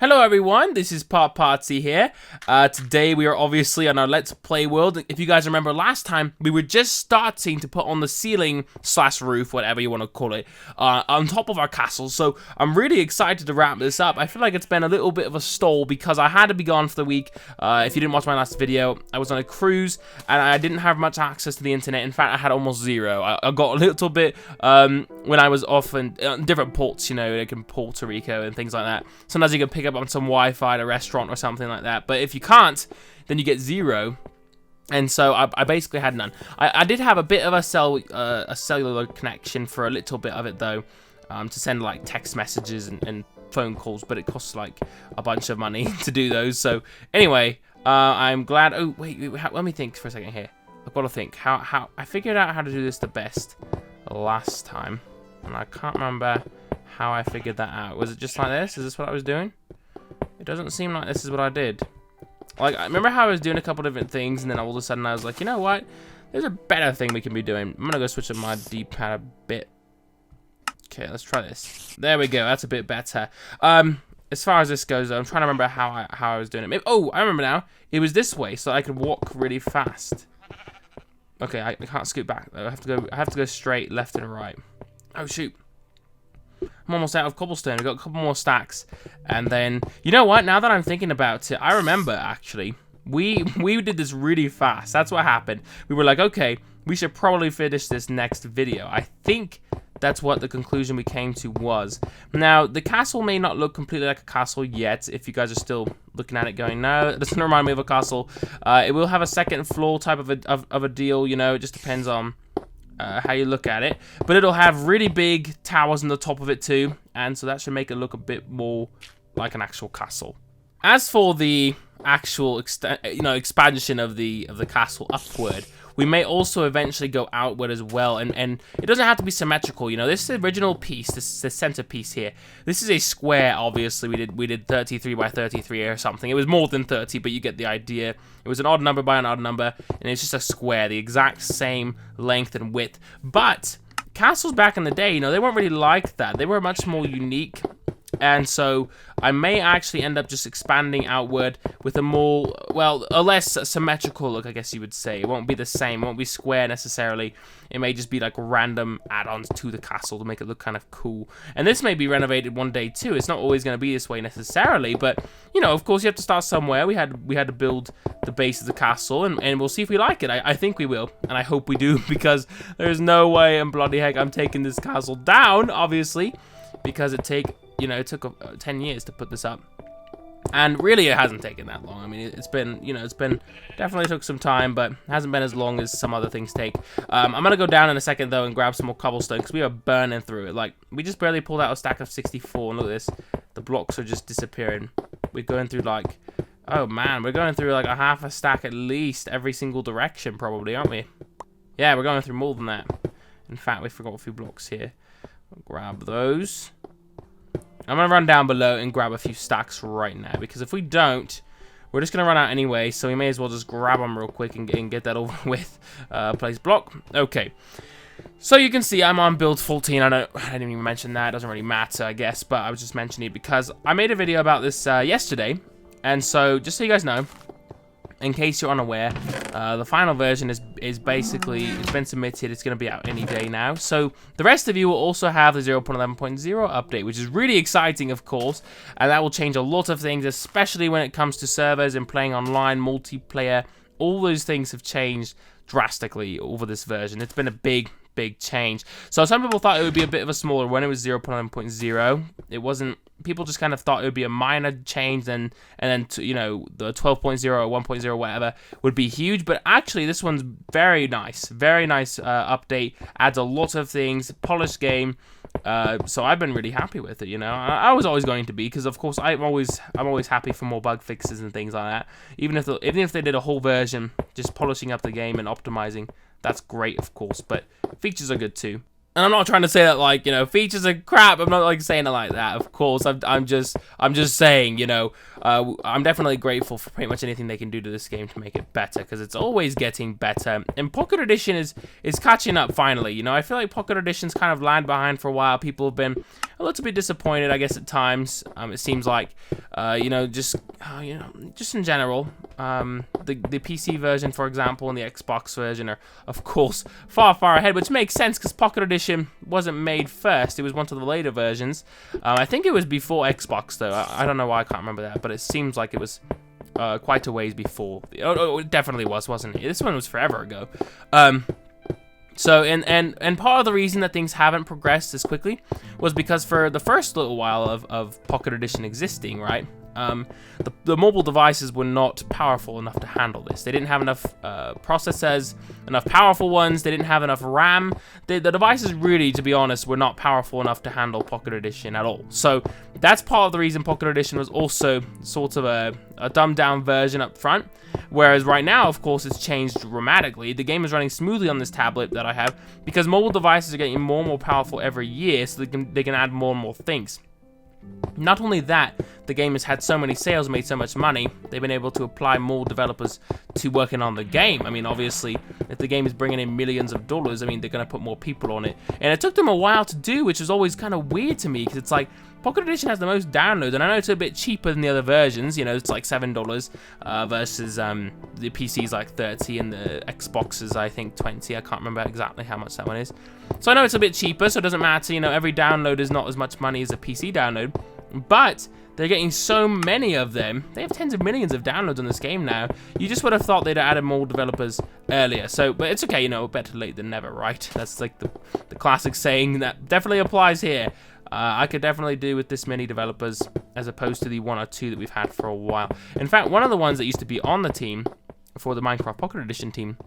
Hello everyone, this is Potpotsie here. Today we are obviously on our Let's Play world. If you guys remember last time, we were just starting to put on the ceiling / roof, whatever you want to call it, on top of our castle. So I'm really excited to wrap this up. I feel like it's been a little bit of a stall because I had to be gone for the week. If you didn't watch my last video, I was on a cruise and I didn't have much access to the internet. In fact, I had almost zero. I got a little bit when I was off in different ports, you know, like in Puerto Rico and things like that. Sometimes you can pick up on some Wi-Fi at a restaurant or something like that, but if you can't, then you get zero. And so I basically had none. I did have a bit of a cellular connection for a little bit of it though, to send like text messages and phone calls, but it costs like a bunch of money to do those. So anyway, I'm glad. Oh wait, let me think for a second here. I've got to think how I figured out how to do this the best last time, and I can't remember how I figured that out. Was it just like this? Is this what I was doing? It doesn't seem like this is what I did. Like, I remember how I was doing a couple different things, and then all of a sudden I was like, you know what? There's a better thing we can be doing. I'm gonna go switch up my D-pad a bit. Okay, let's try this. There we go. That's a bit better. As far as this goes, though, I'm trying to remember how I was doing it. Maybe, oh, I remember now. It was this way, so I could walk really fast. Okay, I can't scoot back though. I have to go straight, left and right. Oh shoot. I'm almost out of cobblestone. We've got a couple more stacks. And then, you know what? Now that I'm thinking about it, I remember, actually, we did this really fast. That's what happened. We were like, okay, we should probably finish this next video. I think that's what the conclusion we came to was. Now, the castle may not look completely like a castle yet, if you guys are still looking at it going, no, it doesn't remind me of a castle. It will have a second floor type of a deal, you know, it just depends on how you look at it, but it'll have really big towers on the top of it too, and so that should make it look a bit more like an actual castle. As for the actual expansion of the castle upward, we may also eventually go outward as well, and it doesn't have to be symmetrical. You know, this original piece, this centerpiece here, this is a square. Obviously, we did 33 by 33 or something. It was more than 30, but you get the idea. It was an odd number by an odd number, and it's just a square, the exact same length and width. But castles back in the day, you know, they weren't really like that. They were much more unique. And so I may actually end up just expanding outward with a more, well, a less symmetrical look, I guess you would say. It won't be the same. It won't be square necessarily. It may just be like random add-ons to the castle to make it look kind of cool. And this may be renovated one day too. It's not always going to be this way necessarily, but you know, of course, you have to start somewhere. We had to build the base of the castle, and we'll see if we like it. I think we will, and I hope we do, because there's no way in bloody heck I'm taking this castle down, obviously, because it took 10 years to put this up. And really, it hasn't taken that long. I mean, it's been definitely took some time, but hasn't been as long as some other things take. I'm gonna go down in a second though and grab some more cobblestone because we are burning through it. Like, we just barely pulled out a stack of 64, and look at this. The blocks are just disappearing. We're going through like, oh man, we're going through like a half a stack at least every single direction probably, aren't we? Yeah, we're going through more than that. In fact, we forgot a few blocks here. I'll grab those. I'm going to run down below and grab a few stacks right now, because if we don't, we're just going to run out anyway, so we may as well just grab them real quick and get that over with. Place block. Okay. So you can see I'm on build 14. I didn't even mention that. It doesn't really matter, I guess, but I was just mentioning it because I made a video about this yesterday, and so just so you guys know, in case you're unaware, the final version is basically, it's been submitted, it's going to be out any day now. So the rest of you will also have the 0.11.0 update, which is really exciting, of course, and that will change a lot of things, especially when it comes to servers and playing online, multiplayer. All those things have changed drastically over this version. It's been a big change. So some people thought it would be a bit of a smaller one. It was 0.11.0. It wasn't. People just kind of thought it would be a minor change, and then you know, the 12.0 or 1.0 whatever would be huge. But actually, this one's very nice update. Adds a lot of things, polished game. So I've been really happy with it. You know, I was always going to be, because of course I'm always happy for more bug fixes and things like that. Even if they did a whole version just polishing up the game and optimizing, that's great, of course. But features are good too. And I'm not trying to say that, like, you know, features are crap. I'm not, like, saying it like that. Of course, I'm just saying, you know, I'm definitely grateful for pretty much anything they can do to this game to make it better, because it's always getting better. And Pocket Edition is catching up finally. You know, I feel like Pocket Edition's kind of lagged behind for a while. People have been a little bit disappointed, I guess, at times. It seems like, you know, just in general, the PC version, for example, and the Xbox version are, of course, far ahead, which makes sense because Pocket Edition wasn't made first. It was one of the later versions. I think it was before Xbox, though. I don't know why I can't remember that, but it seems like it was quite a ways before. Oh, it definitely was, wasn't it? This one was forever ago. So, and part of the reason that things haven't progressed as quickly was because for the first little while of Pocket Edition existing, right, the mobile devices were not powerful enough to handle this. They didn't have enough processors, enough powerful ones. They didn't have enough RAM. The devices really, to be honest, were not powerful enough to handle Pocket Edition at all. So that's part of the reason Pocket Edition was also sort of a dumbed down version up front. Whereas right now, of course, it's changed dramatically. The game is running smoothly on this tablet that I have because mobile devices are getting more and more powerful every year, so they can add more and more things. Not only that, the game has had so many sales, made so much money, they've been able to apply more developers to working on the game. I mean, obviously, if the game is bringing in millions of dollars, I mean, they're going to put more people on it. And it took them a while to do, which was always kind of weird to me, because it's like, Pocket Edition has the most downloads, and I know it's a bit cheaper than the other versions, you know, it's like $7 versus the PC's like 30 and the Xbox's, I think, 20. I can't remember exactly how much that one is. So I know it's a bit cheaper, so it doesn't matter, you know, every download is not as much money as a PC download, but they're getting so many of them. They have tens of millions of downloads on this game now. You just would have thought they'd have added more developers earlier. So, but it's okay, you know, better late than never, right? That's like the classic saying that definitely applies here. I could definitely do with this many developers as opposed to the one or two that we've had for a while. In fact, one of the ones that used to be on the team for the Minecraft Pocket Edition team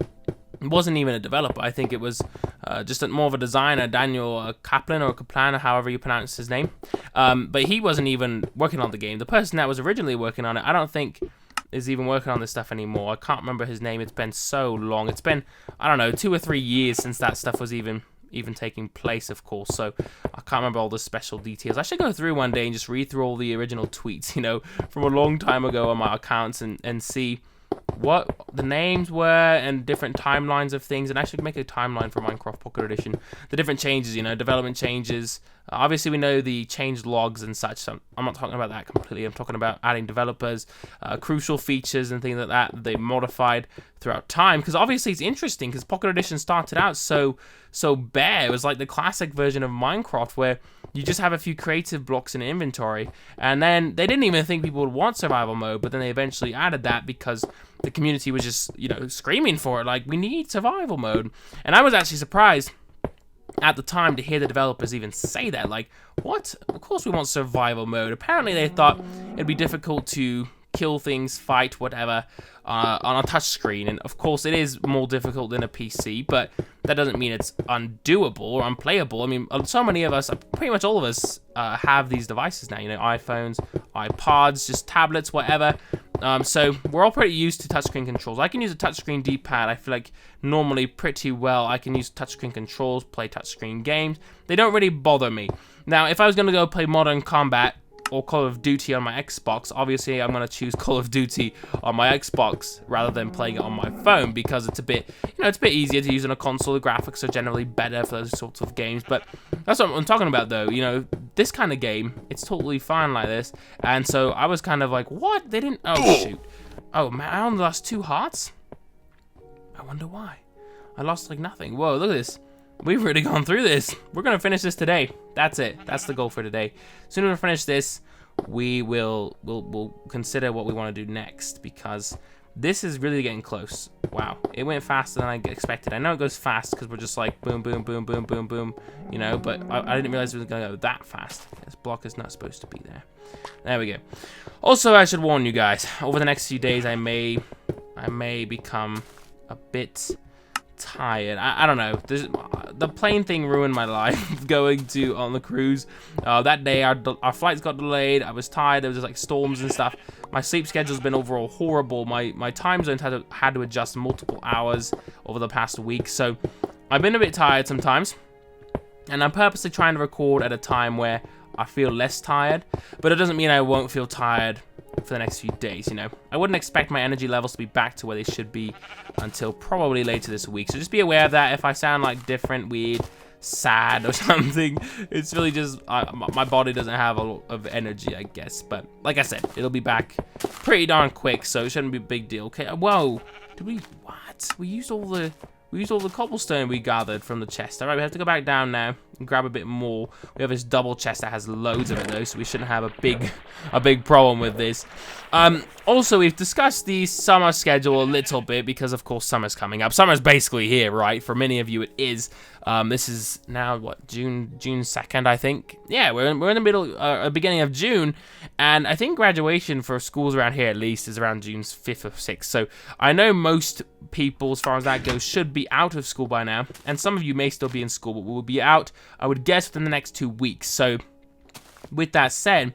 wasn't even a developer. I think it was just more of a designer, Daniel Kaplan or Kaplan, or however you pronounce his name. But he wasn't even working on the game. The person that was originally working on it, I don't think is even working on this stuff anymore. I can't remember his name. It's been so long. It's been, I don't know, 2 or 3 years since that stuff was even taking place, of course, so I can't remember all the special details. I should go through one day and just read through all the original tweets, you know, from a long time ago on my accounts and see what the names were and different timelines of things, and actually make a timeline for Minecraft Pocket Edition. The different changes, you know, development changes. Obviously, we know the changed logs and such, so I'm not talking about that completely. I'm talking about adding developers, crucial features and things like that they modified throughout time. Because obviously, it's interesting because Pocket Edition started out so bare. It was like the classic version of Minecraft where you just have a few creative blocks in inventory, and then they didn't even think people would want survival mode, but then they eventually added that because the community was just, you know, screaming for it, like, we need survival mode. And I was actually surprised at the time to hear the developers even say that, like, what? Of course we want survival mode. Apparently they thought it'd be difficult to kill things, fight, whatever, on a touchscreen. And of course it is more difficult than a PC, but that doesn't mean it's undoable or unplayable. I mean, so many of us, pretty much all of us, have these devices now, you know, iPhones, iPods, just tablets, whatever. So we're all pretty used to touchscreen controls. I can use a touchscreen D-pad, I feel like, normally pretty well. I can use touchscreen controls, play touchscreen games. They don't really bother me. Now, if I was going to go play Modern Combat or Call of Duty on my Xbox, obviously I'm going to choose Call of Duty on my Xbox rather than playing it on my phone, because it's a bit, you know, it's a bit easier to use on a console. The graphics are generally better for those sorts of games. But that's what I'm talking about, though. You know, this kind of game, it's totally fine like this. And so I was kind of like, what? They didn't... Oh, shoot. Oh, man, I only lost 2 hearts? I wonder why. I lost, like, nothing. Whoa, look at this. We've really gone through this. We're going to finish this today. That's it. That's the goal for today. As soon as we finish this, we'll consider what we want to do next, because this is really getting close. Wow. It went faster than I expected. I know it goes fast because we're just like boom, boom, boom, boom, boom, boom, you know, but I didn't realize it was going to go that fast. This block is not supposed to be there. There we go. Also, I should warn you guys, over the next few days, I may become a bit tired. I don't know. The plane thing ruined my life going on the cruise. That day our flights got delayed. I was tired. There was just like storms and stuff. My sleep schedule's been overall horrible. My time zones had to adjust multiple hours over the past week. So I've been a bit tired sometimes. And I'm purposely trying to record at a time where I feel less tired, but it doesn't mean I won't feel tired for the next few days, you know. I wouldn't expect my energy levels to be back to where they should be until probably later this week. So just be aware of that. If I sound like different, weird, sad or something, it's really just my body doesn't have a lot of energy, I guess. But like I said, it'll be back pretty darn quick, so it shouldn't be a big deal. Okay, whoa, what? We used all the cobblestone we gathered from the chest. All right, we have to go back down now and grab a bit more. We have this double chest that has loads of it though, so we shouldn't have a big problem with this. Also, we've discussed the summer schedule a little bit because, of course, summer's coming up. Summer's basically here, right? For many of you, it is. This is now, what, June 2nd, I think? Yeah, we're in the middle, beginning of June, and I think graduation for schools around here, at least, is around June 5th or 6th. So I know most people, as far as that goes, should be out of school by now, and some of you may still be in school, but we will be out, I would guess, within the next 2 weeks. So with that said,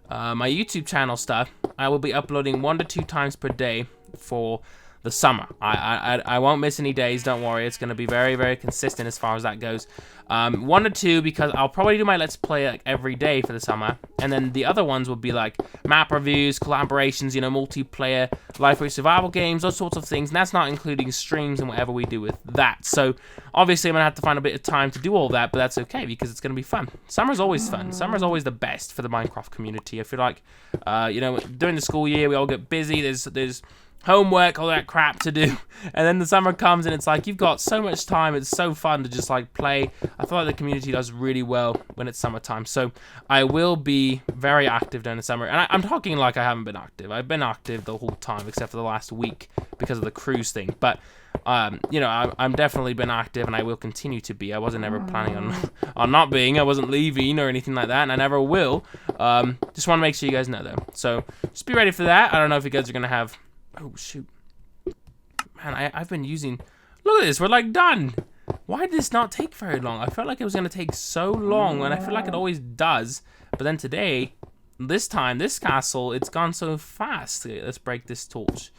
my YouTube channel stuff, I will be uploading 1 to 2 times per day for the summer. I won't miss any days, don't worry. It's going to be very, very consistent as far as that goes. 1 to 2 because I'll probably do my Let's Play like every day for the summer. And then the other ones will be like map reviews, collaborations, you know, multiplayer, life-based survival games, those sorts of things. And that's not including streams and whatever we do with that. So obviously I'm going to have to find a bit of time to do all that, but that's okay because it's going to be fun. Summer's always fun. Summer's always the best for the Minecraft community. I feel like, you know, during the school year we all get busy. There's homework, all that crap to do, and then the summer comes and it's like you've got so much time. It's so fun to just like play. I feel like the community does really well when it's summertime, so I will be very active during the summer. And I'm talking like I haven't been active. I've been active the whole time except for the last week because of the cruise thing, but you know, I'm definitely been active and I will continue to be. I wasn't ever planning on not being. I wasn't leaving or anything like that, and I never will. Just want to make sure you guys know though, so just be ready for that. I don't know if you guys are gonna have, oh shoot, man, I've been using, look at this, we're like done. Why did this not take very long? I felt like it was gonna take so long, and I feel like it always does, but then today, this time, this castle, it's gone so fast. Okay, let's break this torch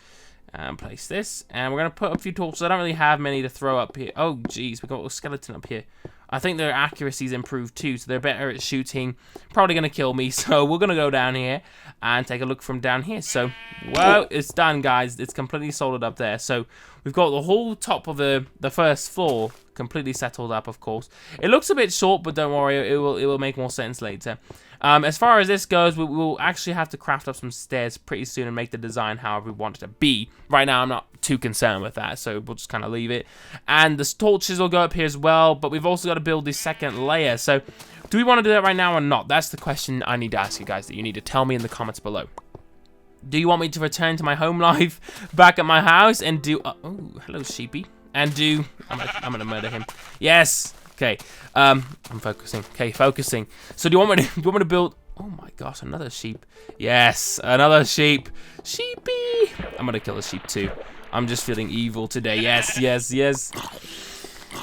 and place this, and we're gonna put a few torches. I don't really have many to throw up here. Oh geez, we got a skeleton up here. I think their accuracy's improved too, so they're better at shooting. Probably gonna kill me, so we're gonna go down here and take a look from down here. So, whoa, it's done, guys. It's completely soldered up there. So we've got the whole top of the first floor completely settled up. Of course, it looks a bit short, but don't worry, it will make more sense later. As far as this goes, we'll actually have to craft up some stairs pretty soon and make the design however we want it to be. Right now, I'm not too concerned with that, so we'll just kind of leave it. And the torches will go up here as well, but we've also got to build this second layer. So do we want to do that right now or not? That's the question I need to ask you guys, that you need to tell me in the comments below. Do you want me to return to my home life back at my house and do... oh, hello, sheepy. And do... I'm gonna murder him. Yes! Okay, I'm focusing. Okay, focusing. So do you want me to build... oh my gosh, another sheep. Yes, another sheep. Sheepy! I'm gonna kill a sheep too. I'm just feeling evil today. Yes, yes, yes.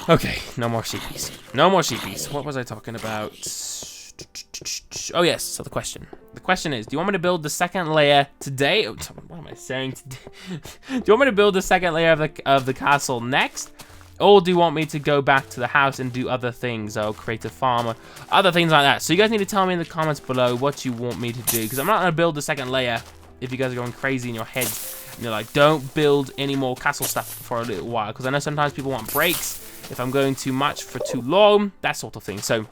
Okay, no more sheepies. No more sheepies. What was I talking about? Oh yes, so the question. The question is, do you want me to build the second layer today? Oh, what am I saying today? Do you want me to build the second layer of the castle next? Or do you want me to go back to the house and do other things? I'll create a farm or other things like that. So you guys need to tell me in the comments below what you want me to do, because I'm not going to build the second layer if you guys are going crazy in your heads. And you're like, don't build any more castle stuff for a little while, because I know sometimes people want breaks if I'm going too much for too long, that sort of thing. So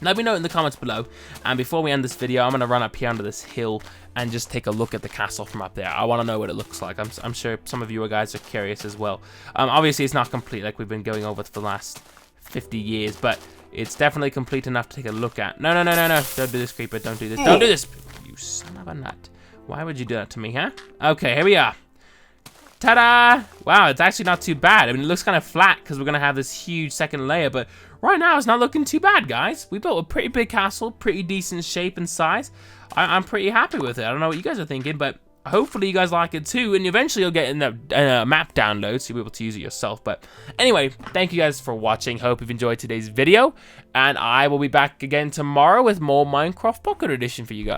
let me know in the comments below. And before we end this video, I'm going to run up here under this hill and just take a look at the castle from up there. I want to know what it looks like. I'm sure some of you guys are curious as well. Obviously, it's not complete like we've been going over for the last 50 years, but it's definitely complete enough to take a look at. No, no, no, no, no. Don't do this, creeper. Don't do this. Don't do this. You son of a nut. Why would you do that to me, huh? Okay, here we are. Ta-da! Wow, it's actually not too bad. I mean, it looks kind of flat because we're going to have this huge second layer, but right now it's not looking too bad, guys. We built a pretty big castle, pretty decent shape and size. I'm pretty happy with it. I don't know what you guys are thinking, but hopefully you guys like it too, and eventually you'll get in the map download, so you'll be able to use it yourself. But anyway, thank you guys for watching. Hope you've enjoyed today's video, and I will be back again tomorrow with more Minecraft Pocket Edition for you guys.